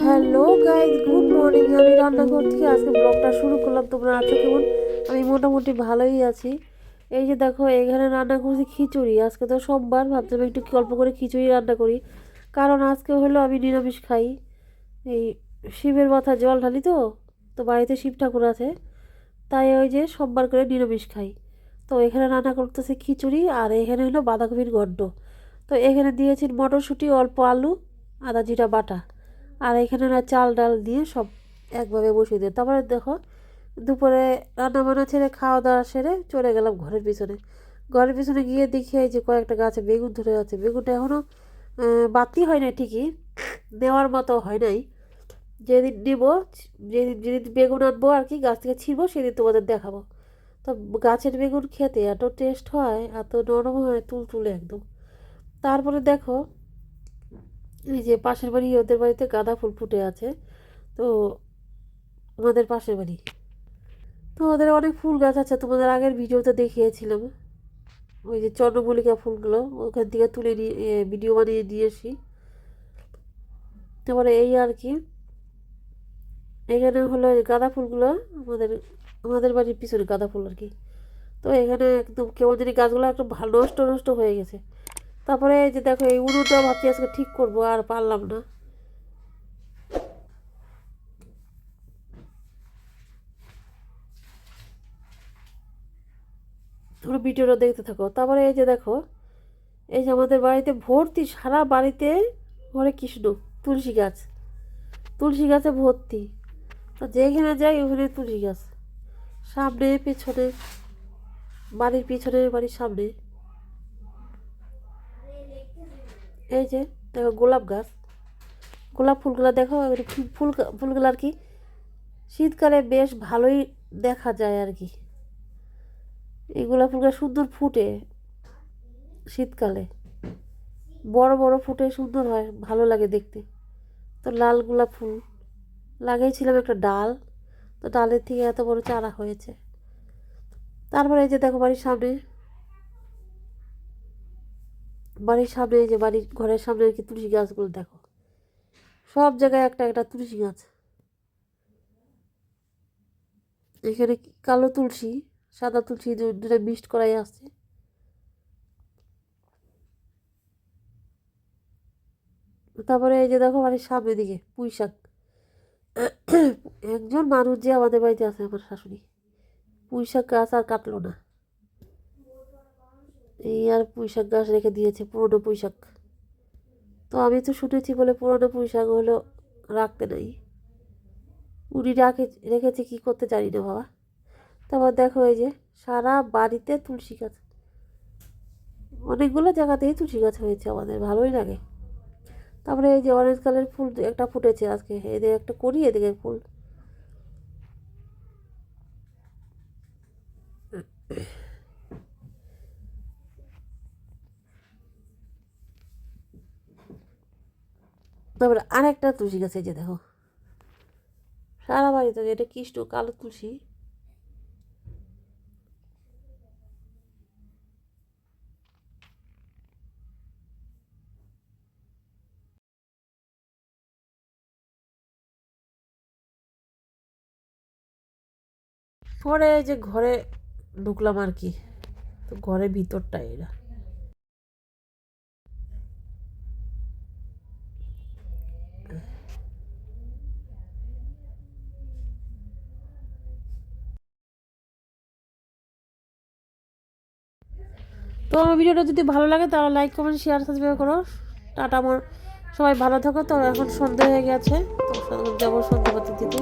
Hello guys, good morning. আমি রান্নাঘর থেকে আজকে ব্লগটা শুরু করলাম। তোমরা আছো কেমন? আমি মোটামুটি ভালোই আছি। এই যে দেখো, এখানে রান্না করছি খিচুড়ি। আজকে তো সোমবার, ভাবছিলাম একটু অল্প করে খিচুড়ি রান্না করি, কারণ আজকে হলো আমি নিরামিষ খাই। এই শিবের মাথায় জল ঢালি, তো তো বাড়িতে শিব ঠাকুর আছে, তাই ওই যে সোমবার করে নিরামিষ খাই। তো এখানে রান্না করতেছে খিচুড়ি, আর এখানে হলো বাঁধাকপির ঘন্ট। তো এখানে দিয়েছি মটরশুঁটি, অল্প আলু, আদা জিরা বাটা, আর এখানে না চাল ডাল দিয়ে সব একভাবে বসিয়ে দিই। তারপরে দেখো, দুপুরে রান্না বান্না ছেড়ে খাওয়া দাওয়া সেরে চলে গেলাম ঘরের পিছনে। ঘরের পিছনে গিয়ে দেখি এই যে কয়েকটা গাছে বেগুন ধরে আছে। বেগুনটা এখনও বাতি হয় নাই, ঠিকই নেওয়ার মতো হয় নাই। যেদিন নেব, যেদিন যেদিন বেগুন আনবো আর কি, গাছ থেকে ছিঁড়বো, সেদিন তোমাদের দেখাবো। তো গাছের বেগুন খেতে এত টেস্ট হয়, এত নরম হয়, তুলতুলে একদম। তারপরে দেখো, এই যে পাশের বাড়ি, ওদের বাড়িতে গাঁদা ফুল ফুটে আছে। তো আমাদের পাশের বাড়ি, তো ওদের অনেক ফুল গাছ আছে, তোমাদের আগের ভিডিওতে দেখিয়েছিলাম। ওই যে চন্দ্রমল্লিকা ফুলগুলো ওখান থেকে তুলে নিয়ে ভিডিও বানিয়ে দিয়েছি। তারপরে এই আর কি, এখানে হলো এই গাঁদা ফুলগুলো, আমাদের আমাদের বাড়ির পিছনে গাঁদা ফুল আর কি। তো এখানে একদম কেমন জানি গাছগুলো একদম ভালো নষ্ট নষ্ট হয়ে গেছে। তারপরে এই যে দেখো, এই উনুনটাও ভাবছি আজকে ঠিক করবো, আর পারলাম না। তোমরা ভিডিওটা দেখতে থাকো। তারপরে এই যে দেখো, এই যে আমাদের বাড়িতে ভর্তি, সারা বাড়িতে হরে কৃষ্ণ তুলসী গাছ, তুলসী গাছে ভর্তি। তো যেখানে যাই ওখানে তুলসী গাছ, সামনে পেছনে, বাড়ির পিছনে, বাড়ির সামনে। এই যে দেখো গোলাপ গাছ, গোলাপ ফুলগুলো দেখো, ফুল ফুলগুলো আর কি শীতকালে বেশ ভালোই দেখা যায় আর কি। এই গোলাপ ফুলগুলো সুন্দর ফুটে শীতকালে, বড় বড় ফুটে, সুন্দর হয়, ভালো লাগে দেখতে। তো লাল গোলাপ ফুল লাগিয়েছিলাম একটা ডাল, তো ডালের থেকে এত বড় চারা হয়েছে। তারপরে এই যে দেখো, বাড়ির সামনে এই যে বাড়ির ঘরের সামনে আর কি তুলসী গাছগুলো দেখো, সব জায়গায় একটা একটা তুলসী গাছ। এখানে কালো তুলসী, সাদা তুলসী দুটো মিক্সড করাই আছে। তারপরে এই যে দেখো, বাড়ির সামনের দিকে পুঁই শাক। একজন মানুষ যে আমাদের বাড়িতে আছে, আমার শাশুড়ি, পুঁই শাক গাছ আর কাটলো না। এই আর পুঁই শাক গাছ রেখে দিয়েছে, পুরনো পুঁই শাক। তো আমি তো শুনেছি বলে পুরনো পুঁই শাক হলো রাখতে নাই, উনি রেখেছে কি করতে জানি না বাবা। তারপর দেখো, এই যে সারা বাড়িতে তুলসী গাছ, অনেকগুলো জায়গাতেই তুলসী গাছ হয়েছে, আমাদের ভালোই লাগে। তারপরে এই যে অরেঞ্জ কালারের ফুল একটা ফুটেছে আজকে, এদিকে একটা করি, এদিকে ফুল। তারপরে আরেকটা তুলসী গাছ, এই যে দেখো সারা বাড়িতে, এটা কৃষ্ণ কালো তুলসী। পরে এই যে ঘরে ঢুকলাম আর কি, তো ঘরের ভিতরটা এরা। তো আমার ভিডিওটা যদি ভালো লাগে তাহলে লাইক কমেন্ট শেয়ার সাবস্ক্রাইব করো। টাটা, আমার সবাই ভালো থাকো। তো এখন সন্ধে হয়ে গেছে, তো যাবো সন্ধে বাতি দিতে।